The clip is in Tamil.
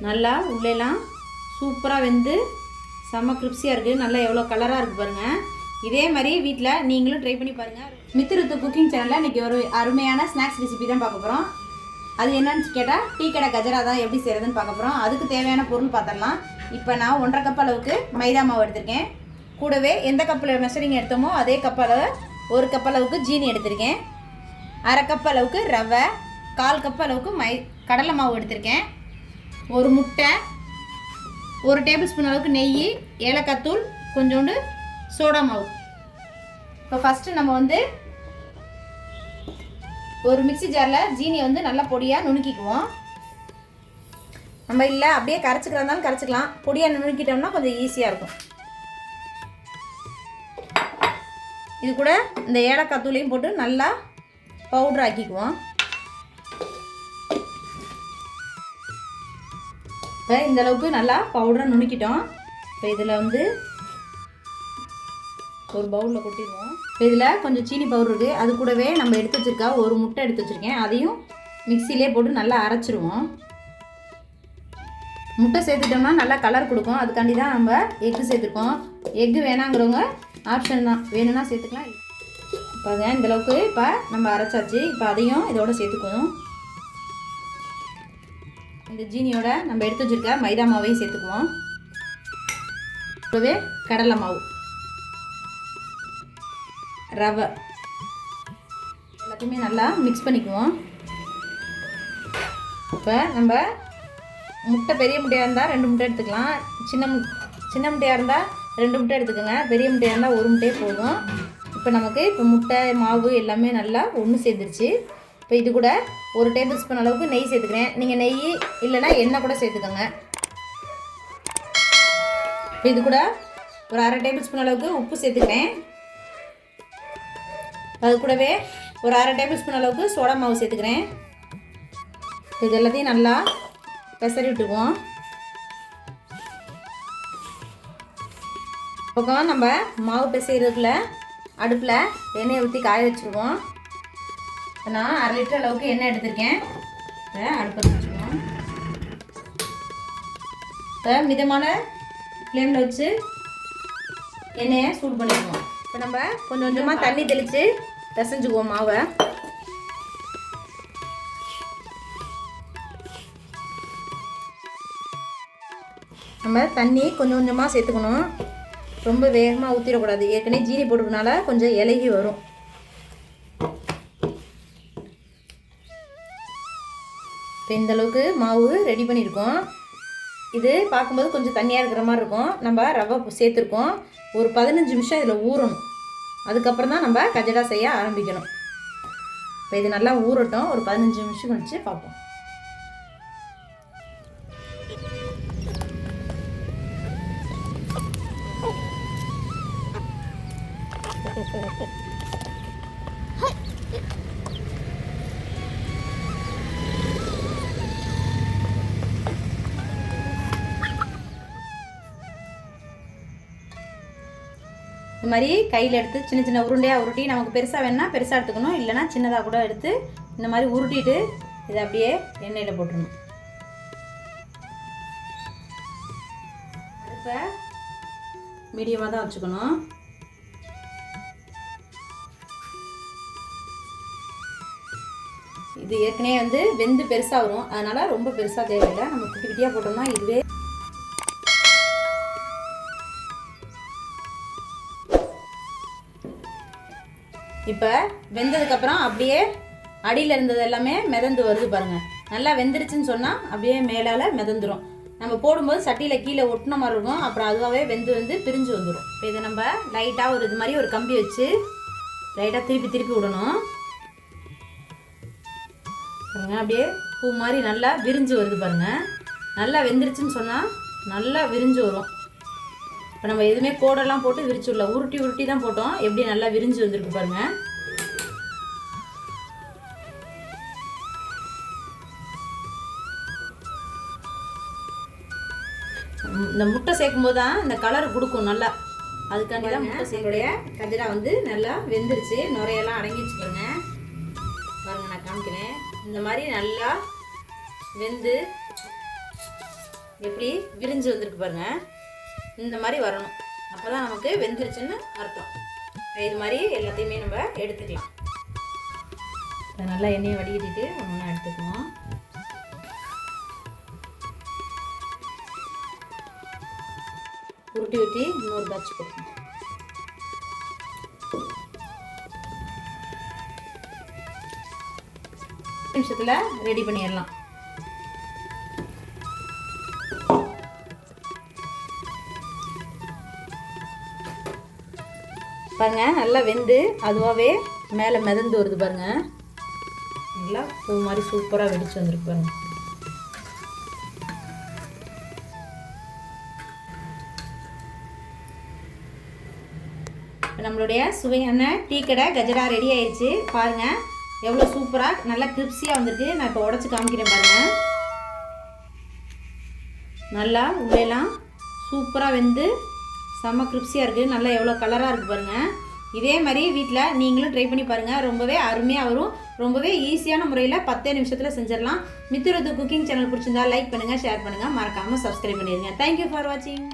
நல்லா உள்ளெல்லாம் சூப்பராக வெந்து செம்ம கிரிப்ஸியாக இருக்குது. நல்லா எவ்வளோ கலராக இருக்குது பாருங்கள். இதே மாதிரி வீட்டில் நீங்களும் ட்ரை பண்ணி பாருங்கள். மித்ருத்து குக்கிங் சேனலில் இன்றைக்கி ஒரு அருமையான ஸ்நாக்ஸ் ரெசிபி தான் பார்க்க போகிறோம். அது என்னன்னு கேட்டால் டீ கடை கஜரா தான் எப்படி செய்கிறதுன்னு பார்க்க போகிறோம். அதுக்கு தேவையான பொருள் பார்த்துடலாம். இப்போ நான் 1.5 கப் அளவுக்கு மைதா மாவு எடுத்திருக்கேன். கூடவே எந்த கப்பில் மெஷரிங் எடுத்தோமோ அதே கப் அளவு 1 கப் அளவுக்கு ஜீனி எடுத்திருக்கேன். 1/2 கப் அளவுக்கு ரவை, 1/4 கப் அளவுக்கு கடலை மாவு எடுத்திருக்கேன். ஒரு முட்டை, 1 டேபிள் ஸ்பூன் அளவுக்கு நெய், ஏலக்காய் தூள், கொஞ்சோண்டு சோடா மாவு. இப்போ ஃபஸ்ட்டு நம்ம ஒரு மிக்ஸி ஜாரில் ஜீனியை நல்லா பொடியாக நுணுக்கிக்குவோம். நம்ம இல்லை அப்படியே கரைச்சிக்கிறதாலும் கரைச்சிக்கலாம். பொடியாக நுணுக்கிட்டோம்னா கொஞ்சம் ஈஸியாக இருக்கும். இது கூட இந்த ஏலக்காய் தூளையும் போட்டு நல்லா பவுடர் ஆக்கிக்குவோம். இப்போ இந்தளவுக்கு நல்லா பவுடரை நுணுக்கிட்டோம். இப்போ இதில் ஒரு பவுலில் கொட்டிடுவோம். இப்போ இதில் கொஞ்சம் சீனி பவுடர் இருக்குது. அது கூடவே நம்ம எடுத்து வச்சுருக்கா ஒரு முட்டை எடுத்து வச்சுருக்கேன். அதையும் மிக்சிலே போட்டு நல்லா அரைச்சிடுவோம். முட்டை சேர்த்துட்டோம்னா நல்லா கலர் கொடுக்கும். அதுக்காண்டி தான் நம்ம எக்கு சேர்த்துருக்கோம். எக்கு வேணாங்கிறவங்க ஆப்ஷன் தான், வேணும்னா சேர்த்துக்கலாம். இப்போ இந்தளவுக்கு இப்போ நம்ம அரைச்சாச்சு. இப்போ அதையும் இதோட சேர்த்துக்குவோம். இந்த ஜீனியோட நம்ம எடுத்து வச்சுருக்க மைதா மாவையும் சேர்த்துக்குவோம். கூடவே கடலை மாவு, ரவை எல்லாத்தையுமே நல்லா மிக்ஸ் பண்ணிக்குவோம். இப்போ நம்ம முட்டை பெரிய முட்டையாக இருந்தால் 2 முட்டை எடுத்துக்கலாம். சின்ன முட்டையாக இருந்தால் 2 முட்டை எடுத்துக்கோங்க. பெரிய முட்டையாக இருந்தால் 1 முட்டையே போதும். இப்போ நமக்கு முட்டை மாவு எல்லாமே நல்லா ஒன்று சேர்ந்துருச்சு. இப்போ இது கூட 1 டேபிள் ஸ்பூன் அளவுக்கு நெய் சேர்த்துக்கிறேன். நீங்கள் நெய் இல்லைன்னா எண்ணெய் கூட சேர்த்துக்கோங்க. இப்போ இது கூட ஒரு 1/2 டேபிள் ஸ்பூன் அளவுக்கு உப்பு சேர்த்துக்கிறேன். அது கூடவே ஒரு 1/2 டேபிள் ஸ்பூன் அளவுக்கு சோடா மாவு சேர்த்துக்கிறேன். இது எல்லாத்தையும் நல்லா பெசரி விட்டுக்குவோம். பக்கம் நம்ம மாவு பிசைறதுக்குள்ள அடுப்பில் எண்ணெயை ஊற்றி காய வச்சுருவோம். நான் 1/2 லிட்டர் அளவுக்கு எண்ணெய் எடுத்திருக்கேன். இதை அடுப்பை வச்சுருவோம். இப்போ மிதமான ஃப்ளேமில் வச்சு எண்ணெயை சூடு பண்ணிடுவோம். இப்போ நம்ம கொஞ்சம் கொஞ்சமாக தண்ணி தெளித்து பிசைஞ்சுக்குவோம் மாவை. நம்ம தண்ணி கொஞ்சம் கொஞ்சமாக சேர்த்துக்கணும். ரொம்ப வேகமாக ஊற்றிடக்கூடாது. ஏற்கனவே ஜீனி போட்டுக்கனால கொஞ்சம் இலகி வரும். இப்போ இந்தளவுக்கு மாவு ரெடி பண்ணியிருக்கோம். இது பார்க்கும்போது கொஞ்சம் தண்ணியாக இருக்கிற மாதிரி இருக்கும். நம்ம ரவை சேர்த்துருக்கோம். ஒரு 15 நிமிஷம் இதில் ஊறணும். அதுக்கப்புறம் தான் நம்ம கஜடா செய்ய ஆரம்பிக்கணும். இப்போ இது நல்லா ஊறட்டும். ஒரு 15 நிமிஷம் கழிச்சு பார்ப்போம். இந்த மாதிரி கையில் எடுத்து சின்ன சின்ன உருண்டையாக உருட்டி, நமக்கு பெருசாக வேணுன்னா பெருசாக எடுத்துக்கணும். இல்லைனா சின்னதாக கூட எடுத்து இந்த மாதிரி உருட்டிட்டு இதை அப்படியே எண்ணெயில் போட்டுடணும். அடுப்பை மீடியமாக தான் வச்சுக்கணும். இது ஏற்கனவே வெந்து பெருசாக வரும். அதனால் ரொம்ப பெருசாக தேவையில்லை. நம்ம குட்டி குட்டியாக போட்டோம்னா இதுவே இப்போ வெந்ததுக்கப்புறம் அப்படியே அடியில் இருந்தது எல்லாமே மிதந்து வருது பாருங்கள். நல்லா வெந்துருச்சுன்னு சொன்னால் அப்படியே மேலால் மிதந்துடும். நம்ம போடும்போது சட்டியில் கீழே ஒட்டின மாதிரி இருக்கும். அப்புறம் அதுவாகவே வெந்து பிரிஞ்சு வந்துடும். இப்போ இதை நம்ம லைட்டாக இது மாதிரி ஒரு கம்பி வச்சு லைட்டாக திருப்பி விடணும். பாருங்கள், அப்படியே பூ மாதிரி நல்லா விரிஞ்சு வருது பாருங்கள். நல்லா வெந்துருச்சுன்னு சொன்னால் நல்லா விரிஞ்சு வரும். இப்போ நம்ம எதுவுமே கோடெல்லாம் போட்டு விரிச்சுடல, உருட்டி தான் போட்டோம். எப்படி நல்லா விரிஞ்சு வந்திருக்கு பாருங்கள். இந்த முட்டை சேர்க்கும் போது தான் இந்த கலர் கொடுக்கும் நல்லா. அதுக்காண்டி தான் முட்டை சேர்க்கக்கூடிய கஜரா நல்லா வெந்துருச்சு. நுரையெல்லாம் அடங்கிடுச்சு பாருங்க. நான் காமிக்கிறேன். இந்த மாதிரி நல்லா வெந்து எப்படி விரிஞ்சு வந்திருக்கு பாருங்கள். இந்த மாதிரி வரணும். அப்போ தான் நமக்கு வெந்துருச்சுன்னு அர்த்தம். இது மாதிரி எல்லாத்தையுமே நம்ம எடுத்துக்கலாம். நல்லா எண்ணெயை வடிகட்டிட்டு ஒன்று எடுத்துக்குவோம். உருட்டி ஊற்றி இன்னொரு பேட்ச் போட்டுக்கணும். நிமிஷத்தில் ரெடி பண்ணிடலாம். பாருங்க, நல்லா வெந்து அதுவாகவே மேலே மிதந்து வருது பாருங்க. நல்லா பூ மாதிரி சூப்பராக வெடிச்சு வந்துருக்கு பாருங்க. நம்மளுடைய சுவையான டீ கடை கஜடா ரெடி ஆயிடுச்சு. பாருங்கள் எவ்வளோ சூப்பராக நல்லா கிரிப்ஸியாக வந்திருக்கு. நான் இப்போ உடச்சி காமிக்கிறேன் பாருங்கள். நல்லா உள்ளெல்லாம் சூப்பராக வெந்து செம்ம கிரிப்ஸியாக இருக்குது. நல்லா எவ்வளோ கலராக இருக்குது பாருங்கள். இதே மாதிரி வீட்டில் நீங்களும் ட்ரை பண்ணி பாருங்கள். ரொம்பவே அருமையாக வரும். ரொம்பவே ஈஸியான முறையில் 10 நிமிஷத்தில் செஞ்சிடலாம். மித்துரத்து குக்கிங் சேனல் பிடிச்சிருந்தா லைக் பண்ணுங்கள், ஷேர் பண்ணுங்கள், மறக்காமல் சப்ஸ்கிரைப் பண்ணிடுங்க. தேங்க்யூ ஃபார் வாட்சிங்.